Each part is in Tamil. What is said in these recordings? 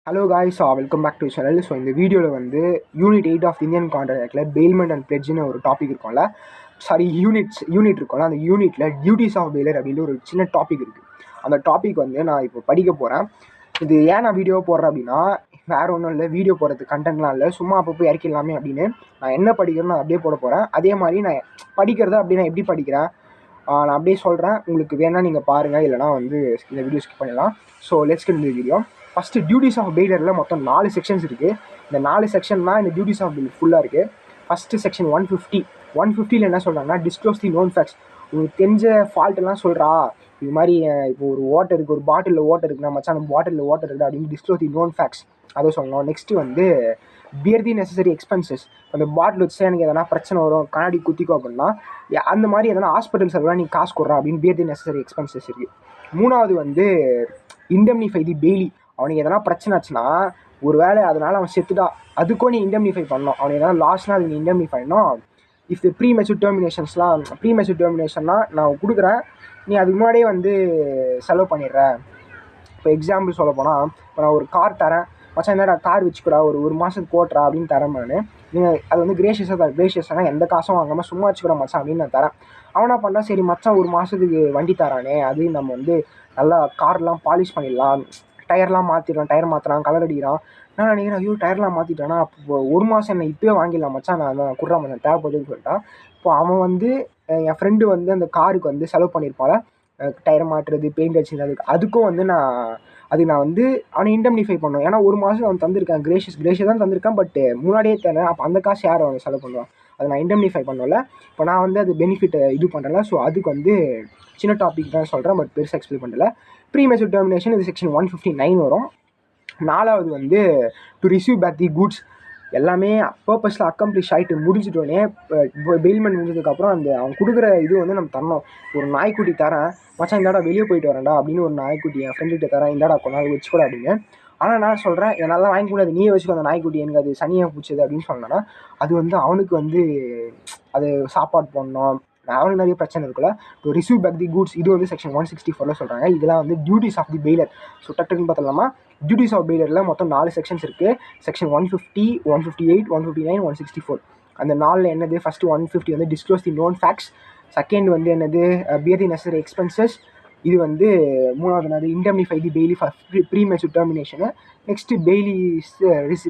Hello guys, welcome back to channel. So இந்த வீடியோவில் வந்து யூனிட் 8 ஆஃப் இந்தியன் கான்ட்ராக்டில் பெயில்மெண்ட் அண்ட் பிளெட்ஜ்னு ஒரு டாபிக் இருக்கும்ல, சாரி யூனிட் இருக்கும்ல, அந்த யூனிட்டில் டியூட்டிஸ் ஆஃப் பெயிலர் அப்படின்ற ஒரு சின்ன டாபிக் இருக்குது. அந்த டாபிக் வந்து நான் இப்போ படிக்க போகிறேன். இது ஏன் நான் வீடியோ போடுறேன் அப்படின்னா, வேறு ஒன்றும் இல்லை, வீடியோ போடுறது கண்டென்ட்லாம் இல்லை, சும்மா அப்பப்போ இறக்கிடலாமே அப்படின்னு நான் என்ன படிக்கிறேன்னு நான் அப்படியே போட போகிறேன். அதே மாதிரி நான் படிக்கிறத அப்படி நான் எப்படி படிக்கிறேன் நான் அப்படியே சொல்கிறேன். உங்களுக்கு வேணால் நீங்கள் பாருங்கள், இல்லைனா வந்து இந்த வீடியோ ஸ்கிப் பண்ணலாம். ஸோ லெட்ஸ் கெட் இந்த வீடியோ. ஃபஸ்ட்டு டியூட்டிஸ் ஆஃப் பெயிலரில் மொத்தம் 4 செக்ஷன்ஸ் இருக்குது. இந்த 4 செக்ஷன் தான் இந்த டியூட்டிஸ் ஆஃப் பெயில் ஃபுல்லாக இருக்குது. ஃபஸ்ட்டு செக்ஷன் 150 என்ன சொல்கிறாங்கன்னா, டிஸ்க்ளோஸ் தி நோன் ஃபேக்ட்ஸ். உங்களுக்கு தெரிஞ்ச ஃபால்ட்டெல்லாம் சொல்கிறா, இது மாதிரி இப்போ ஒரு வாட்டர் இருக்குது, ஒரு பாட்டிலில் வாட்டர் இருக்குன்னா மச்சான் அந்த பாட்டிலில் வாட்டர் இருக்குது அப்படின்னு டிஸ்க்ளோஸ் தி நோன் ஃபேக்ட்ஸ் அதை சொல்லணும். நெக்ஸ்ட்டு வந்து பியர் தி நெசசரி எக்ஸ்பென்சஸ். அந்த பாட்டில் வச்சு எனக்கு எதனா பிரச்சனை வரும், கண்ணாடி குத்திக்கும் அப்படின்னா அந்த மாதிரி எதனா ஹாஸ்பிட்டல் செலவாக நீ காசு கொடுறா அப்படின்னு பியர் தி நெசசரி எக்ஸ்பென்சஸ் இருக்குது. மூணாவது வந்து இண்டெம்னிஃபை தி பெய்லி. அவனுக்கு எதனா பிரச்சனை ஆச்சுன்னா, ஒரு வேளை அதனால் அவன் செத்துட்டா அதுக்கும் நீ இண்டெம்னிஃபை பண்ணணும். அவனுக்கு எதனா லாஸ்னால் அது நீ இண்டெம்னிஃபை பண்ணணும். இஃப் தி ப்ரீமெச்சூர் டெர்மினேஷன்னா நான் கொடுக்குறேன், நீ அதுக்கு முன்னாடியே வந்து செலவு பண்ணிடுற. இப்போ எக்ஸாம்பிள் சொல்ல போனால், இப்போ நான் ஒரு கார் தரேன், மச்சான் என்னடா கார் வச்சுக்கூடா ஒரு மாதத்துக்கு ஓட்டுறா அப்படின்னு தரேன் நான். நீங்கள் அது வந்து கிரேஷியஸாக எந்த காசும் வாங்காமல் சும்மா வச்சுக்கூட மச்சான் அப்படின்னு நான் தரேன். அவனா பண்ணால் சரி மச்சான் ஒரு மாதத்துக்கு வண்டி தரானே, அது நம்ம வந்து நல்லா கார்லாம் பாலிஷ் பண்ணிடலாம், டயர்லாம் மாற்றிடலாம், டயர் மாற்றலாம், கலர் அடிக்கிறான். நான் நினைக்கிறேன், ஐயோ டயர்லாம் மாற்றிட்டானா, அப்போ ஒரு மாதம் என்ன இப்போயே வாங்கிடலாம் மச்சான், நான் குடுறா மச்சான் தேவைப்படுதுன்னு சொல்லிட்டான். இப்போ அவன் வந்து என் ஃப்ரெண்டு வந்து அந்த காருக்கு வந்து செலவு பண்ணியிருப்பாள், டயர் மாட்டுறது, பெயிண்ட் அடிச்சுது, அதுக்கும் வந்து நான் வந்து அவனை இண்டெம்னிஃபை பண்ணுவேன். ஏன்னா ஒரு மாதம் அவன் தந்திருக்கான், கிரேஷியஸ் தான் தந்திருக்கான், பட் முன்னாடியே தரேன். அப்போ அந்த காசு யார் அவனை செலவு பண்ணுவான், அதை நான் இண்டெம்னிஃபை பண்ணல. இப்போ நான் வந்து அது பெனிஃபிட் இது பண்ணுறேன்ல, ஸோ அதுக்கு வந்து சின்ன டாபிக் தான் சொல்கிறேன், பட் பெருசாக எக்ஸ்பிளைன் பண்ணல. ப்ரீமெச்சூர் டெர்மினேஷன் இது செக்ஷன் 159 வரும். நாலாவது வந்து to receive back the goods. எல்லாமே பர்பஸில் அக்கம்ப்ளிஷ் ஆகிட்டு முடிஞ்சிட்டோன்னே, இப்போ பெயில்மெண்ட் முடிஞ்சதுக்கப்புறம் அந்த அவன் கொடுக்குற இது வந்து நம்ம தரணும். ஒரு நாய்க்குட்டி தரேன் மச்சான், இந்தாடா வெளியே போயிட்டு வரேன்டா அப்படின்னு ஒரு நாய்க்குட்டி என் ஃப்ரெண்டுகிட்ட தரேன், இந்தாடா கொஞ்ச நாள் வச்சுக்கூட அப்படின்னு. ஆனால் நான் சொல்கிறேன், என்னால் வாங்கி கூடாது, நீயே வச்சுக்கோ அந்த நாய்க்குட்டி, எனக்கு அது சனியாக பிடிச்சது அப்படின்னு சொன்னேன்னா, அது வந்து அவனுக்கு வந்து அது சாப்பாடு போடணும், அவனுக்கு நிறைய பிரச்சனை இருக்குல்ல. To receive back the goods இது வந்து செக்ஷன் 164 சொல்கிறாங்க. இதெல்லாம் வந்து duties of the bailor. So டக்குன்னு பார்த்தலாமா, டியூட்டிஸ் ஆஃப் பெயிலரில் மொத்தம் 4 செக்ஷன்ஸ் இருக்குது. செக்ஷன் 150, 158, 159, 164. அந்த 4 என்னது, ஃபஸ்ட்டு 150 வந்து disclose the known facts. Second வந்து என்னது, பியர் தி நெசசரி எக்ஸ்பென்சஸ். இது வந்து மூணாவது என்னது, indemnify the bailee for premature termination. Next bailee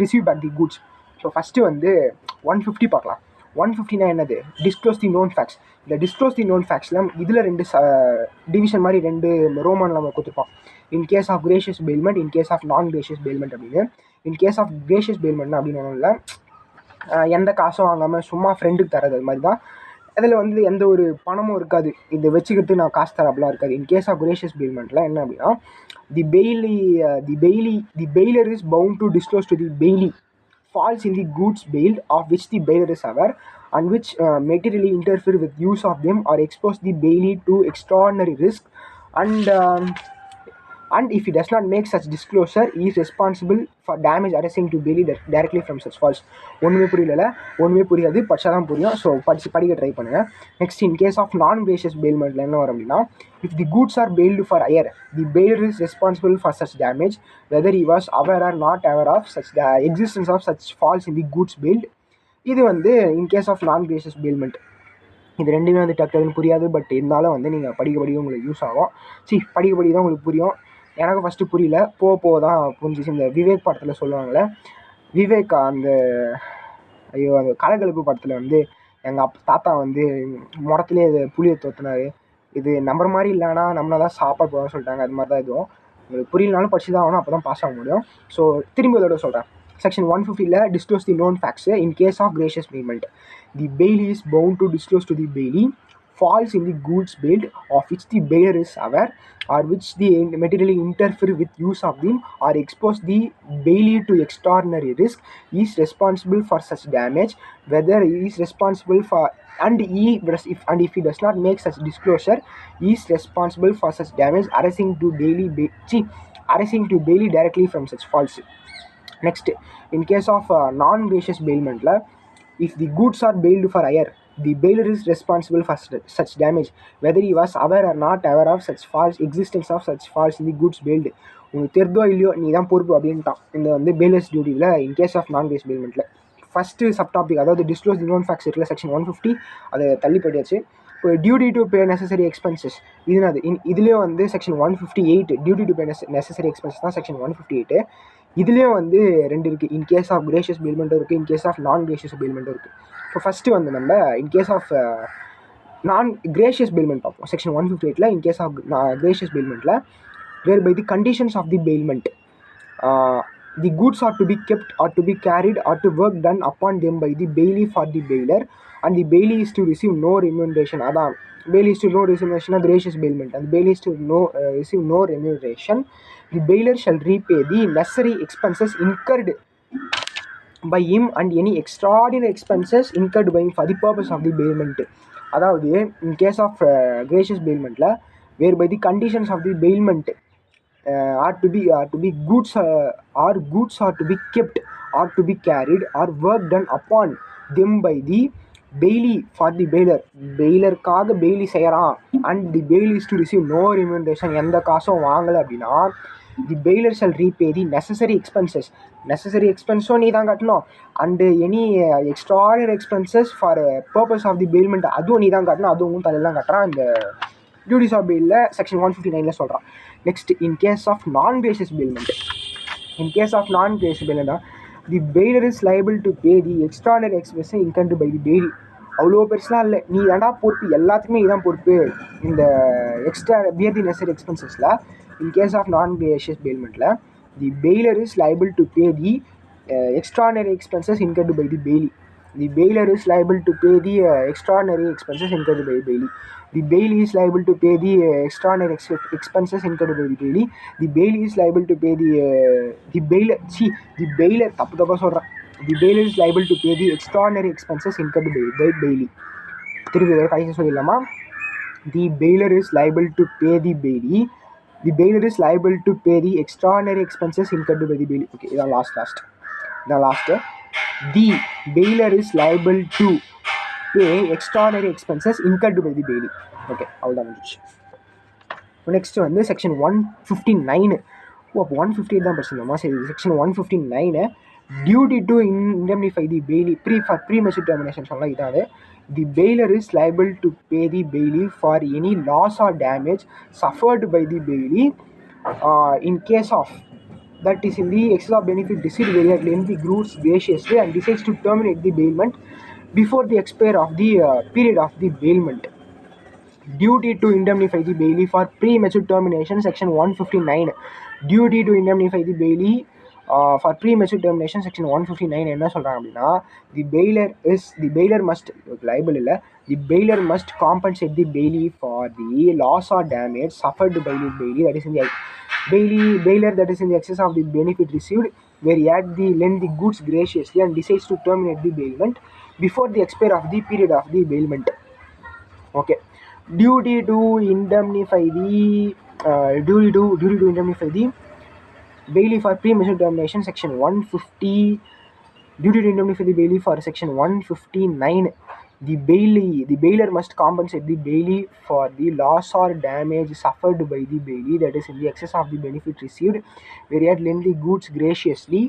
receive back the goods. So first வந்து 150 பார்க்கலாம். 150 என்னது, டிஸ்க்ளோஸ் தி நோன் ஃபேக்ட்ஸ். இந்த டிஸ்க்ளோஸ் தி நோன் ஃபேக்ட்ஸில் இதில் 2 டிவிஷன் மாதிரி 2 ரோமன் நம்ம கொடுத்துருப்போம். In case of gratuitous bailment, in case of non gratuitous bailment அப்படின்னு. In case of gratuitous bailment அப்படின்னு ஒன்றும் இல்லை, எந்த காசும் வாங்காமல் சும்மா ஃப்ரெண்டுக்கு தரது, அது மாதிரி தான். அதில் வந்து எந்த ஒரு பணமும் இருக்காது, இதை வச்சுக்கிட்டு நான் காசு தர அப்படிலாம் இருக்காது. இன் கேஸ் ஆஃப் கிரேஷியஸ் பெயில்மெண்ட்டில் என்ன அப்படின்னா, the bailor is bound to disclose to the bailee falls in the goods bailed of which the bailor is aware and which materially interfere with use of them or expose the bailey to extraordinary risk, and if he does not make such disclosure, he is responsible for damage arising to bailey directly from such falls. ஒன்றுமே புரியாது, படிச்சா தான் புரியும். ஸோ படிக்க ட்ரை பண்ணுங்கள். Next, in case of non gracious பெயில்மெண்ட்டில் என்ன வரும் அப்படின்னா, if the goods are bailed for hire, the bailor is responsible for such damage whether he was aware or not aware of such the existence of such falls in the goods bailed. இது வந்து இன் case of non gratuitous bailment. இது ரெண்டுமே வந்து டக்குன்னு புரியாது, பட் இருந்தாலும் வந்து நீங்கள் படிக்க உங்களுக்கு யூஸ் ஆகும். படிக்க தான் உங்களுக்கு புரியும். எனக்கு ஃபஸ்ட்டு புரியல, போக தான் புரிஞ்சிச்சு. இந்த விவேக் படத்தில் சொல்லுவாங்களே, விவேக் அந்த அந்த கலகலப்பு படத்தில் வந்து எங்கள் தாத்தா வந்து முடத்துலேயே இது புளியை தோற்றினார், இது நம்புற மாதிரி இல்லைனா நம்மளை தான் சாப்பாடு போகணும்னு சொல்லிட்டாங்க. அது மாதிரி தான் இதுவும். உங்களுக்கு புரியலனாலும் படிச்சு தான் ஆகணும், அப்போ தான் பாஸ் ஆக முடியும். ஸோ திரும்பி அதோட சொல்கிறேன். Section 150 disclose the known facts. In case of gracious payment, the bailey is bound to disclose to the bailey falls in the goods bailed of which the bailor is aware or which the materially interfere with use of them or expose the bailey to extraordinary risk. He is responsible for such damage whether he is responsible for if he does not make such disclosure, he is responsible for such damage arising to bailey directly from such falls. Next, in case of non-gracious bailment, if the goods are bailed for hire, the bailor is responsible for such damage whether he was aware or not aware of such false existence of such falls in the goods bailed. உங்களுக்கு தெரிதோ இல்லையோ நீ தான் பொறுப்பு அப்படின்ட்டான் இந்த வந்து பேலர்ஸ் டியூட்டியில் in case of non gratuitous பேல்மெண்ட்டில். ஃபஸ்ட்டு சப் டாபிக் அதாவது டிஸ்க்ளோஸ் தி நோன் ஃபேக்ட்ஸ் இருக்குல்ல செக்ஷன் 150 அதை தள்ளி போயிடுச்சு. இப்போ duty to pay necessary expenses இதுனாது இதுலேயும் வந்து section 158 duty to pay necessary expenses தான் செக்ஷன் 158. இதுலேயும் வந்து 2 இருக்குது. இன் கேஸ் ஆஃப் கிரேஷியஸ் பேல்மெண்ட்டும் இருக்குது, in case of non gratuitous பேல்மெண்ட்டும் இருக்குது. இப்போ ஃபஸ்ட்டு வந்து நம்ம in case of non gratuitous bailment பார்ப்போம். Section 158 in case of gratuitous பேல்மெண்ட்டில் whereby the conditions of the bailment, the goods are to be kept or to be carried or to work done upon them by the bailey for the bailor and the bailey is to receive no remuneration. அதான் bailey is to no remuneration gracious bailment and bailey is to receive no remuneration. The bailor shall repay the necessary expenses incurred by him and any extraordinary expenses incurred by him for the purpose of the bailment. அதாவது in case of gracious bailmentல whereby the conditions of the bailment are to be goods are to be kept or to be carried or work done upon them by the bailey for the bailor. bailorக்காக bailey செய்யறான் and the bailey is to receive no remuneration. எந்த காசும் வாங்கலை அப்படின்னா the bailor shall repay the necessary expenses. necessary expenses நீ தான் கட்டணும் and any extraordinary expenses for purpose of the bailment அதுவும் நீ தான் கட்டணும். அதுவும் தலையெல்லாம் கட்டுறான் இந்த டியூட்டிஸ் ஆஃப் பெயிலில் செக்ஷன் 159 சொல்கிறான். Next in case of non gratuitous bailment, in case of non gratuitous பேல்மெண்ட்னா the bailor is liable to pay the extraordinary expense incurred by the bailee. அவ்வளோ பெருசுலாம் இல்லை, நீ தாண்டா பொறுப்பு, எல்லாத்துக்குமே இதுதான் பொறுப்பு இந்த எக்ஸ்ட்ரா பியர் தி நெசரி எக்ஸ்பென்சஸில். In case of non gratuitous பேல்மெண்ட்டில் the bailor is liable to pay the extraordinary expenses incurred by the bailey. The bailor is liable to pay the extraordinary expenses incurred by the bailey. The bailey is liable to pay the extraordinary expenses incurred by the bailey. The bailey is liable to pay the bailor. The bailor தப்பு சொல்கிறேன். The bailor is liable to pay the extraordinary expenses incurred by bailey. திருப்பி கடைசி சொல்லிடலாமா? The bailor is liable to pay the bailey. The bailor is liable to pay the extraordinary expenses incurred by the bailey. Okay, இதான் last. The bailor is liable to pay extraordinary expenses incurred by the bailey. Okay, அவ்வளோதான் முடிச்சு. நெக்ஸ்ட் வந்து செக்ஷன் 159. அப்போ 158 தான் படிச்சிருந்தோமா? சரி, section 159 duty to indemnify the bailee for premature termination சொன்னால் இதான். The bailor is liable to pay the bailee for any loss or damage suffered by the bailee in case of that is in the excess of benefit received where he claims the goods graciously and decides to terminate the bailment before the expire of the period of the bailment. Duty to indemnify the bailey for premature termination section 159. Duty to indemnify the bailey for premature termination section 159 என்ன சொல்கிறாங்க அப்படின்னா the bailor must liable இல்லை, the bailor must compensate the bailey for the loss or damage suffered by the bailey that is in the bailor that is in the excess of the benefit received where he had lend the goods graciously and decides to terminate the bailment before the expire of the period of the bailment. Okay, duty to indemnify the bailey for premature termination section 150. Duty to indemnify the bailey for section 159. The bailor must compensate the bailey for the loss or damage suffered by the bailey that is in the excess of the benefit received where he had lent the goods graciously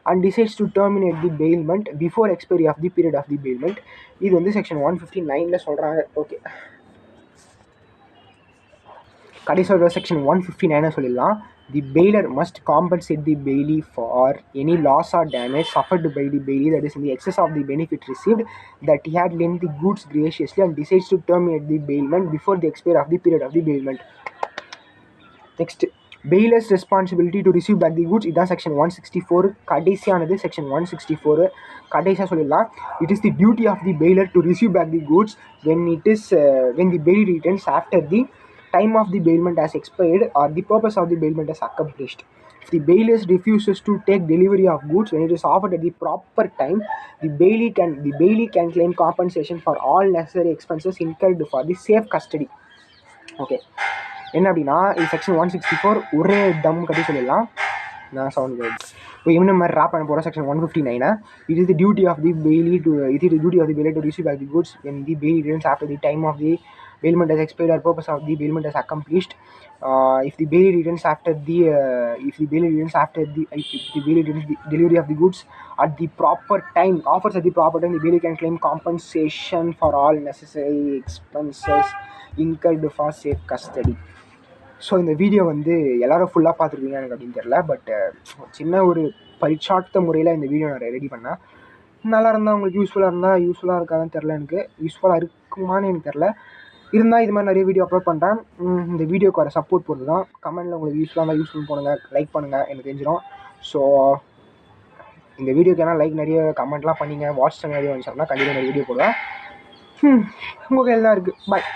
and decides to terminate the bailment before expiry of the period of the bailment. இது வந்து செக்ஷன் 159 சொல்கிறாங்க. ஓகே, கடைசியோட செக்ஷன் 159 சொல்லிடலாம். The bailor must compensate the bailey for any loss or damage suffered by the bailey that is in the excess of the benefit received that he had lent the goods graciously and decides to terminate the bailment before the expiry of the period of the bailment. Next, bailor's responsibility to receive back the goods. இதான் செக்ஷன் 164. கடைசியானது செக்ஷன் 164. கடைசியாக சொல்லிடலாம். It is the duty of the bailor to receive back the goods when the bailey returns after the time of the bailment has expired or the purpose of the bailment has accomplished. If the bailor refuses to take delivery of goods when it is offered at the proper time, the bailey can claim compensation for all necessary expenses incurred for the safe custody. Okay, என்ன அப்படின்னா இது செக்ஷன் 164 ஒரே தம் கட்டி சொல்லிடலாம். நான் சவுண்ட் இப்போ என்ன மாதிரி ரேப் பண்ண போகிறோம். Section 159 it is the duty of the bailey to receive back the goods when the bailey returns after the time of the bailment has expired or purpose of the bailment has accomplished. If the bailee returns after the delivery of the goods at the proper time, offers at the proper time, the bailee can claim compensation for all necessary expenses incurred for safe custody. So இந்த வீடியோ வந்து எல்லோரும் ஃபுல்லாக பார்த்துருப்பீங்க எனக்கு அப்படின்னு தெரில. பட் சின்ன ஒரு பரிச்சார்த்த முறையில் இந்த வீடியோ நான் ரெடி பண்ணேன். நல்லா இருந்தால் உங்களுக்கு யூஸ்ஃபுல்லாக இருக்காதுன்னு தெரில. எனக்கு யூஸ்ஃபுல்லாக இருக்குமான்னு எனக்கு தெரில. இருந்தால் இது மாதிரி நிறைய வீடியோ அப்லோட் பண்ணுறேன். இந்த வீடியோக்கு வர சப்போர்ட் பொறுத்து தான். கமெண்ட்டில் உங்களுக்கு யூஸ்ஃபுல்லாக இருந்தால் யூஸ்ஃபுல் பண்ணுங்கள், லைக் பண்ணுங்கள், எனக்கு தெரிஞ்சிடும். ஸோ இந்த வீடியோக்கு ஏன்னா லைக் நிறைய கமெண்ட்லாம் பண்ணிங்க, வாட்ச் நிறைய வந்துச்சுன்னா கண்டிப்பாக நிறைய வீடியோ போடுவேன். உங்கள் கையில் தான் இருக்குது. பாய்.